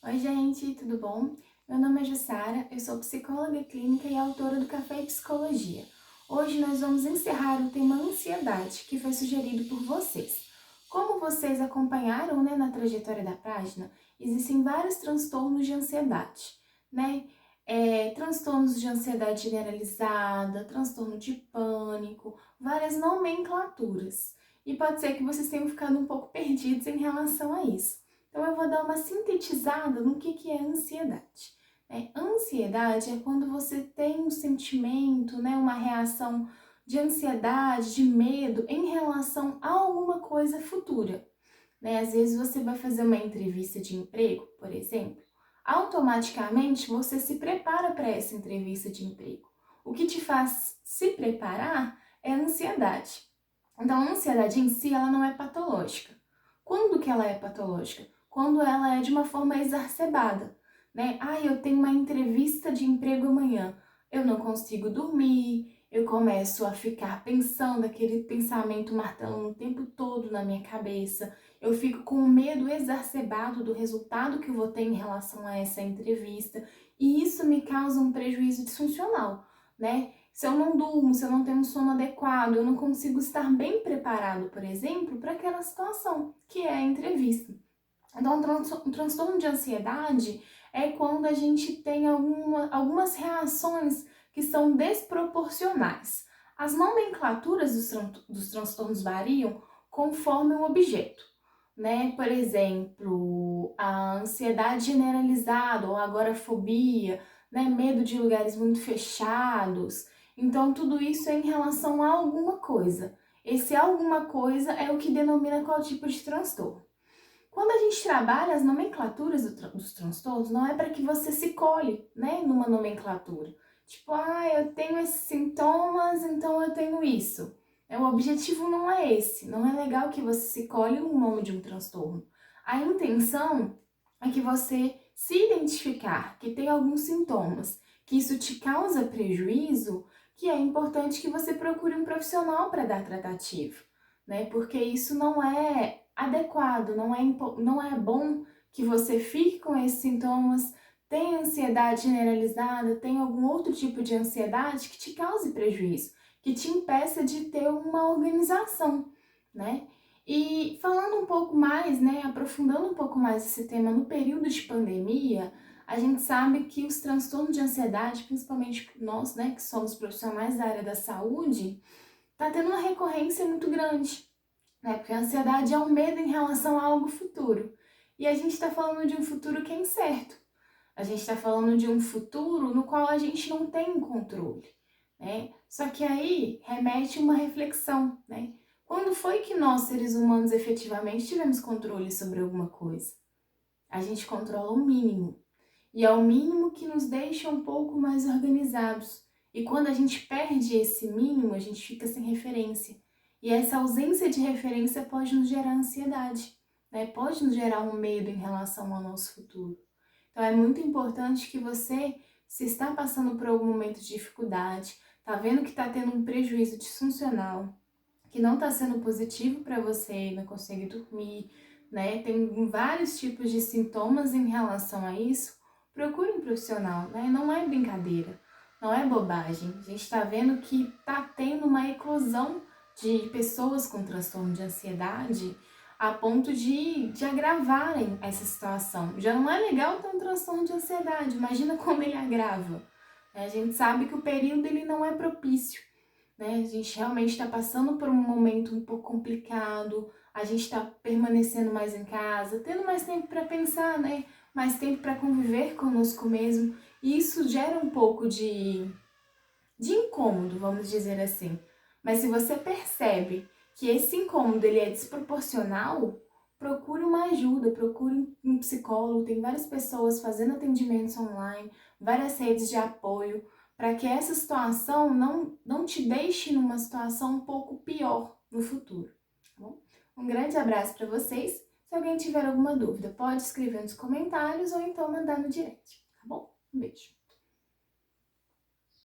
Oi, gente, tudo bom? Meu nome é Jussara, eu sou psicóloga clínica e autora do Café e Psicologia. Hoje nós vamos encerrar o tema ansiedade, que foi sugerido por vocês. Como vocês acompanharam, na trajetória da página, existem vários transtornos de ansiedade, né? Transtornos de ansiedade generalizada, transtorno de pânico, várias nomenclaturas. E pode ser que vocês tenham ficado um pouco perdidos em relação a isso. Então, eu vou dar uma sintetizada no que é ansiedade. Ansiedade é quando você tem um sentimento, uma reação de ansiedade, de medo em relação a alguma coisa futura. Às vezes você vai fazer uma entrevista de emprego, por exemplo, automaticamente você se prepara para essa entrevista de emprego. O que te faz se preparar é a ansiedade. Então, a ansiedade em si, ela não é patológica. Quando que ela é patológica? Quando ela é de uma forma exacerbada, eu tenho uma entrevista de emprego amanhã, eu não consigo dormir, eu começo a ficar pensando, aquele pensamento martelando o tempo todo na minha cabeça, eu fico com medo exacerbado do resultado que eu vou ter em relação a essa entrevista, e isso me causa um prejuízo disfuncional, Se eu não durmo, se eu não tenho um sono adequado, eu não consigo estar bem preparado, por exemplo, para aquela situação, que é a entrevista. Então, um transtorno de ansiedade é quando a gente tem algumas reações que são desproporcionais. As nomenclaturas dos transtornos variam conforme o objeto, Por exemplo, a ansiedade generalizada ou agorafobia, medo de lugares muito fechados. Então, tudo isso é em relação a alguma coisa. Esse alguma coisa é o que denomina qual tipo de transtorno. Quando a gente trabalha as nomenclaturas dos transtornos, não é para que você se colhe, numa nomenclatura. Tipo, eu tenho esses sintomas, então eu tenho isso. O objetivo não é esse. Não é legal que você se colhe no nome de um transtorno. A intenção é que você se identificar que tem alguns sintomas, que isso te causa prejuízo, que é importante que você procure um profissional para dar tratativo, Porque isso não é adequado, não é bom que você fique com esses sintomas, tenha ansiedade generalizada, tenha algum outro tipo de ansiedade que te cause prejuízo, que te impeça de ter uma organização, E falando um pouco mais, aprofundando um pouco mais esse tema no período de pandemia, a gente sabe que os transtornos de ansiedade, principalmente nós, que somos profissionais da área da saúde, tá tendo uma recorrência muito grande, Porque a ansiedade é um medo em relação a algo futuro. E a gente está falando de um futuro que é incerto. A gente está falando de um futuro no qual a gente não tem controle, Só que aí remete uma reflexão, Quando foi que nós, seres humanos, efetivamente tivemos controle sobre alguma coisa? A gente controla o mínimo. E é o mínimo que nos deixa um pouco mais organizados. E quando a gente perde esse mínimo, a gente fica sem referência. E essa ausência de referência pode nos gerar ansiedade, Pode nos gerar um medo em relação ao nosso futuro. Então é muito importante que você, se está passando por algum momento de dificuldade, está vendo que está tendo um prejuízo disfuncional, que não está sendo positivo para você, não consegue dormir, Tem vários tipos de sintomas em relação a isso. Procure um profissional, Não é brincadeira, não é bobagem. A gente está vendo que está tendo uma eclosão de pessoas com transtorno de ansiedade a ponto de agravarem essa situação. Já não é legal ter um transtorno de ansiedade, imagina como ele agrava. A gente sabe que o período ele não é propício, A gente realmente está passando por um momento um pouco complicado, a gente está permanecendo mais em casa, tendo mais tempo para pensar, Mais tempo para conviver conosco mesmo, e isso gera um pouco de incômodo, vamos dizer assim. Mas se você percebe que esse incômodo ele é desproporcional, procure uma ajuda, procure um psicólogo. Tem várias pessoas fazendo atendimentos online, várias redes de apoio, para que essa situação não te deixe numa situação um pouco pior no futuro, tá bom? Um grande abraço para vocês. Se alguém tiver alguma dúvida, pode escrever nos comentários ou então mandar no direct, tá bom? Um beijo.